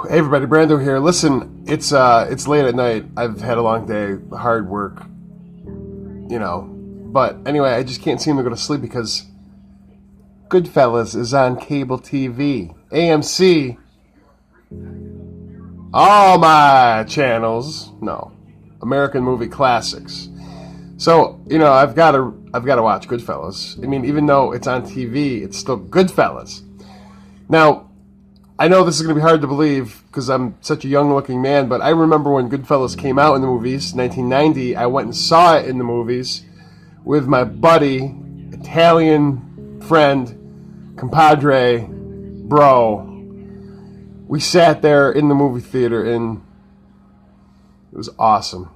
Hey everybody, Brando here. Listen, it's late at night. I've had a long day, hard work, But anyway, I just can't seem to go to sleep because Goodfellas is on cable TV, AMC, all my channels. No, American Movie Classics. So I've got to watch Goodfellas. I mean, even though it's on TV, it's still Goodfellas. Now, I know this is going to be hard to believe because I'm such a young-looking man, but I remember when Goodfellas came out in the movies, 1990. I went and saw it in the movies with my buddy, Italian friend, compadre, bro. We sat there in the movie theater, and it was awesome.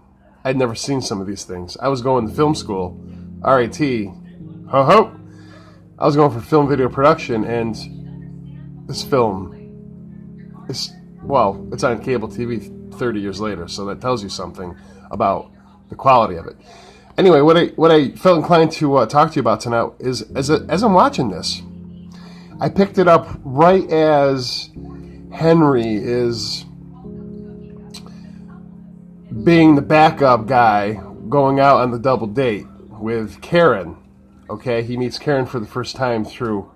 I'd never seen some of these things. I was going to film school, RAT, ho-ho. I was going for film video production, and this film... it's on cable TV 30 years later, so that tells you something about the quality of it. Anyway, what I felt inclined to talk to you about tonight is, as I'm watching this, I picked it up right as Henry is being the backup guy going out on the double date with Karen. Okay, he meets Karen for the first time through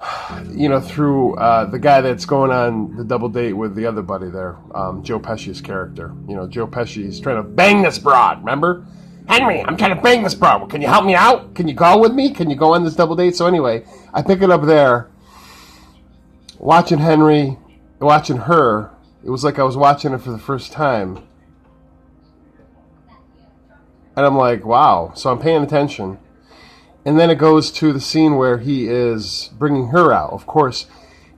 the guy that's going on the double date with the other buddy there, Joe Pesci's character. Joe Pesci's trying to bang this broad, remember? Henry, I'm trying to bang this broad. Can you help me out? Can you go with me? Can you go on this double date? So anyway, I pick it up there, watching Henry, watching her. It was like I was watching it for the first time. And I'm like, wow. So I'm paying attention. And then it goes to the scene where he is bringing her out. Of course,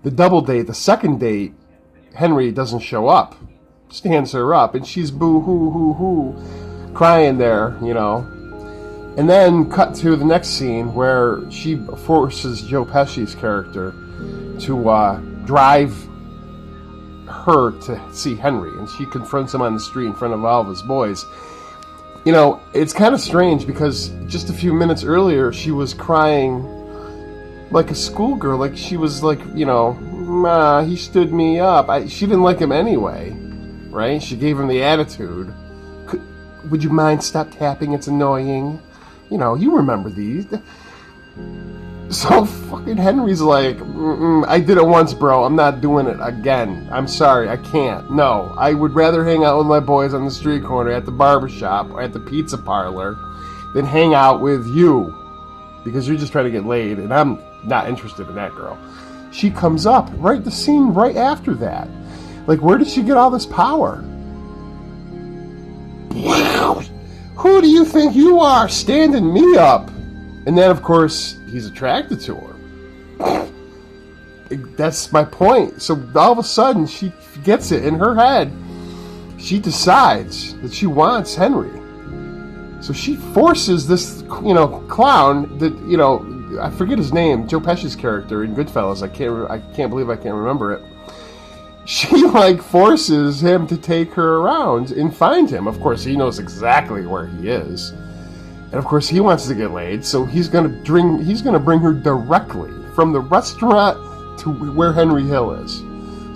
the double date, the second date, Henry doesn't show up. Stands her up, and she's boo-hoo-hoo-hoo, crying there, And then cut to the next scene where she forces Joe Pesci's character to drive her to see Henry. And she confronts him on the street in front of all of his boys. It's kind of strange because just a few minutes earlier, she was crying like a schoolgirl. Like she was like, Ma, he stood me up. She didn't like him anyway, right? She gave him the attitude. Would you mind stop tapping? It's annoying. You remember these. So fucking Henry's like, I did it once, bro. I'm not doing it again. I'm sorry, I can't. No, I would rather hang out with my boys on the street corner, at the barbershop, or at the pizza parlor, than hang out with you. Because you're just trying to get laid, and I'm not interested in that girl. She comes up, the scene right after that. Like, where did she get all this power? Who do you think you are, standing me up? And then, of course, he's attracted to her. That's my point. So all of a sudden, she gets it in her head. She decides that she wants Henry. So she forces this, clown that, I forget his name, Joe Pesci's character in Goodfellas. I can't believe I can't remember it. She, forces him to take her around and find him. Of course, he knows exactly where he is. And of course, he wants to get laid, so he's gonna bring her directly from the restaurant to where Henry Hill is.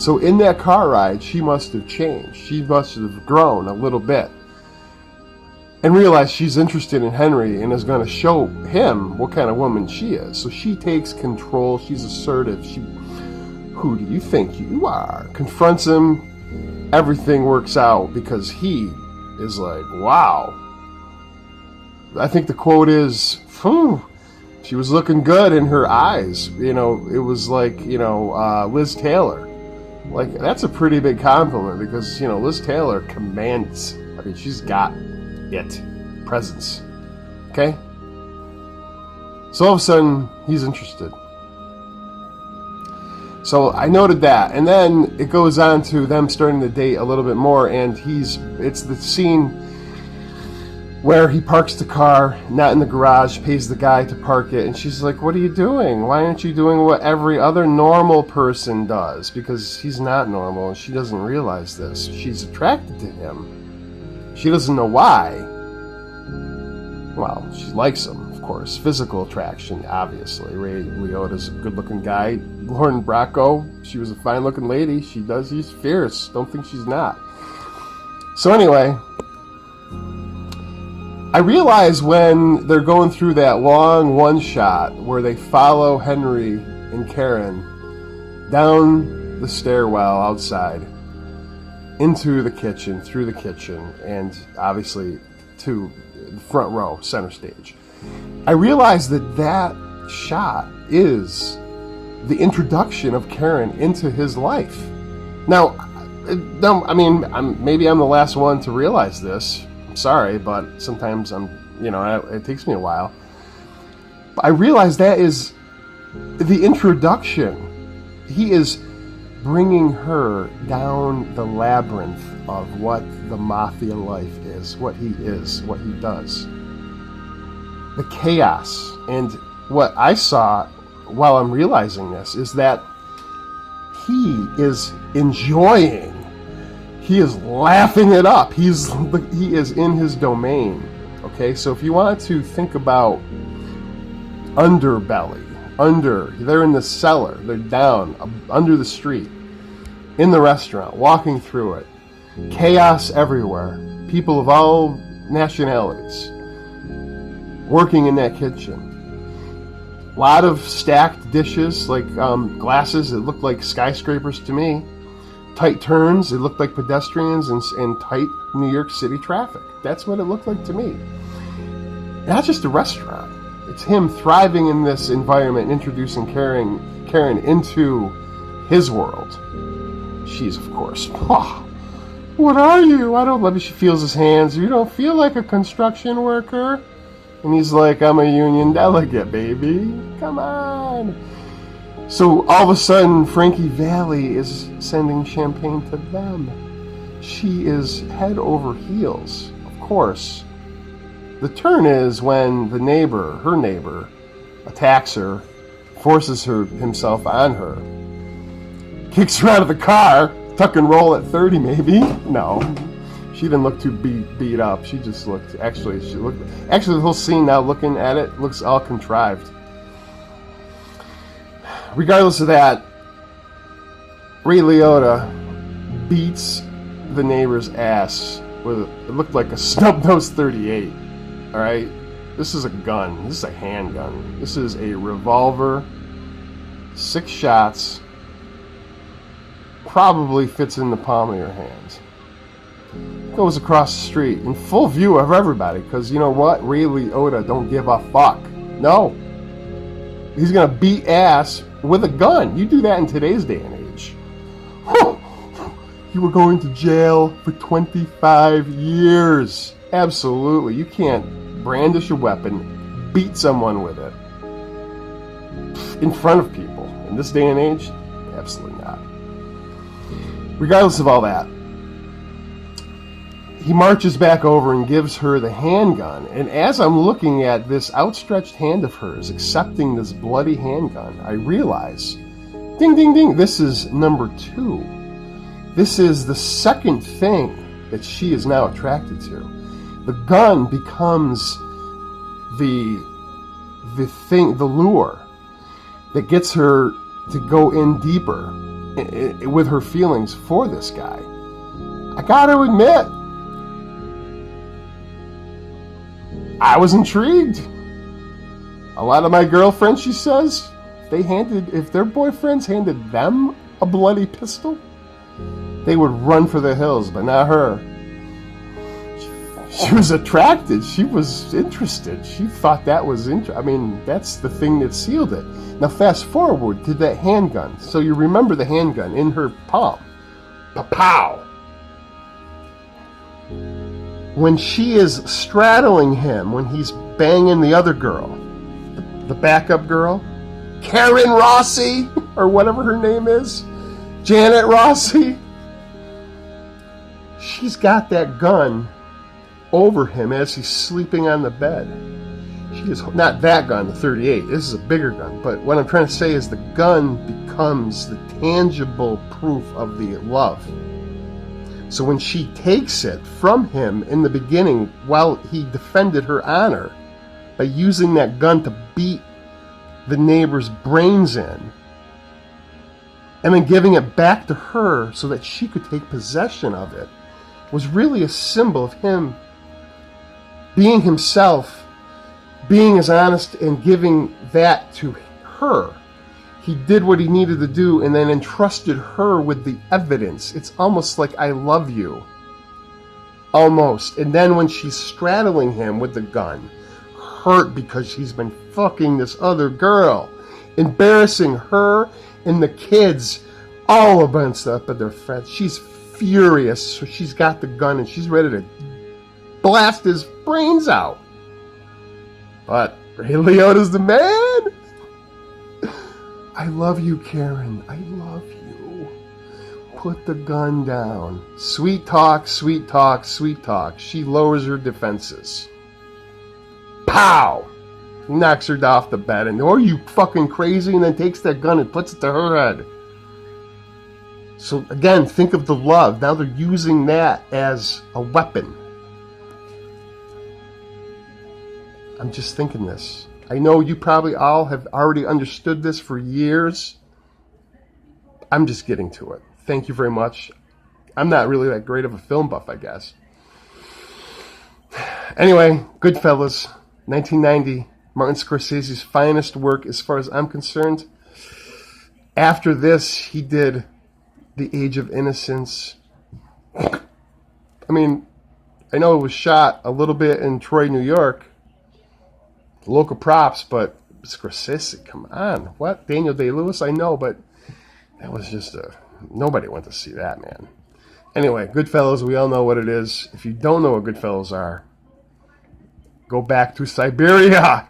So in that car ride, she must have changed. She must have grown a little bit, and realized she's interested in Henry and is going to show him what kind of woman she is. So she takes control. She's assertive. Who do you think you are? Confronts him. Everything works out because he is like, wow. I think the quote is, she was looking good in her eyes. It was like, Liz Taylor. Like, that's a pretty big compliment because, Liz Taylor commands. I mean, she's got it. Presence. Okay? So all of a sudden, he's interested. So I noted that. And then it goes on to them starting to date a little bit more, and it's the scene where he parks the car, not in the garage, pays the guy to park it, and she's like, what are you doing? Why aren't you doing what every other normal person does? Because he's not normal, and she doesn't realize this. She's attracted to him. She doesn't know why. Well, she likes him, of course. Physical attraction, obviously. Ray Liotta's a good-looking guy. Lauren Bracco, she was a fine-looking lady. She's fierce. Don't think she's not. So anyway, I realize when they're going through that long one-shot where they follow Henry and Karen down the stairwell outside into the kitchen, through the kitchen, and obviously to the front row, center stage. I realized that shot is the introduction of Karen into his life. Now, I mean, maybe I'm the last one to realize this. I'm sorry, but sometimes it takes me a while. But I realize that is the introduction. He is bringing her down the labyrinth of what the mafia life is, what he does. The chaos. And what I saw while I'm realizing this is that he is enjoying. He is laughing it up. He is in his domain. Okay, so if you want to think about underbelly, they're in the cellar, they're down, under the street, in the restaurant, walking through it. Chaos everywhere. People of all nationalities working in that kitchen. A lot of stacked dishes, like glasses that looked like skyscrapers to me. Tight turns, it looked like pedestrians and tight New York City traffic. That's what it looked like to me. Not just a restaurant. It's him thriving in this environment, introducing Karen into his world. She's, of course, what are you? I don't love you. She feels his hands. You don't feel like a construction worker. And he's like, I'm a union delegate, baby. Come on. So all of a sudden, Frankie Valli is sending champagne to them. She is head over heels, of course. The turn is when her neighbor, attacks her, forces himself on her, kicks her out of the car, tuck and roll at 30 maybe. No, she didn't look too beat up. She just looked, actually the whole scene now looking at it looks all contrived. Regardless of that, Ray Liotta beats the neighbor's ass with it looked like a snub-nosed 38. All right, this is a gun. This is a handgun. This is a revolver. 6 shots. Probably fits in the palm of your hand. Goes across the street in full view of everybody, because you know what? Ray Liotta don't give a fuck. No. He's gonna beat ass with a gun. You do that in today's day and age. You were going to jail for 25 years. Absolutely. You can't brandish a weapon, beat someone with it in front of people. In this day and age, absolutely not. Regardless of all that, he marches back over and gives her the handgun. And as I'm looking at this outstretched hand of hers, accepting this bloody handgun, I realize, ding, ding, ding, this is number 2. This is the second thing that she is now attracted to. The gun becomes the lure that gets her to go in deeper with her feelings for this guy. I gotta admit, I was intrigued. A lot of my girlfriends, she says, if their boyfriends handed them a bloody pistol, they would run for the hills, but not her. She was attracted. She was interested. She thought that was that's the thing that sealed it. Now fast forward to that handgun. So you remember the handgun in her palm. Pa-pow! When she is straddling him, when he's banging the other girl, the backup girl, Karen Rossi, or whatever her name is, Janet Rossi, she's got that gun over him as he's sleeping on the bed. She is not that gun, the 38. This is a bigger gun. But what I'm trying to say is the gun becomes the tangible proof of the love. So when she takes it from him in the beginning, while he defended her honor, by using that gun to beat the neighbor's brains in, and then giving it back to her so that she could take possession of it, was really a symbol of him being himself, being as honest, and giving that to her. He did what he needed to do and then entrusted her with the evidence. It's almost like I love you. Almost. And then when she's straddling him with the gun, hurt because she's been fucking this other girl, embarrassing her and the kids all against up at their friends. She's furious, so she's got the gun and she's ready to blast his brains out. But Ray Liotta's the man. I love you, Karen. I love you. Put the gun down. Sweet talk, sweet talk, sweet talk. She lowers her defenses. Pow! He knocks her off the bed and, are you fucking crazy? And then takes that gun and puts it to her head. So again, think of the love. Now they're using that as a weapon. I'm just thinking this. I know you probably all have already understood this for years. I'm just getting to it. Thank you very much. I'm not really that great of a film buff, I guess. Anyway, Goodfellas, 1990, Martin Scorsese's finest work as far as I'm concerned. After this, he did The Age of Innocence. I mean, I know it was shot a little bit in Troy, New York. Local props, but Scorsese, come on. What? Daniel Day-Lewis, I know, but that was just nobody went to see that, man. Anyway, Goodfellas, we all know what it is. If you don't know what Goodfellas are, go back to Siberia.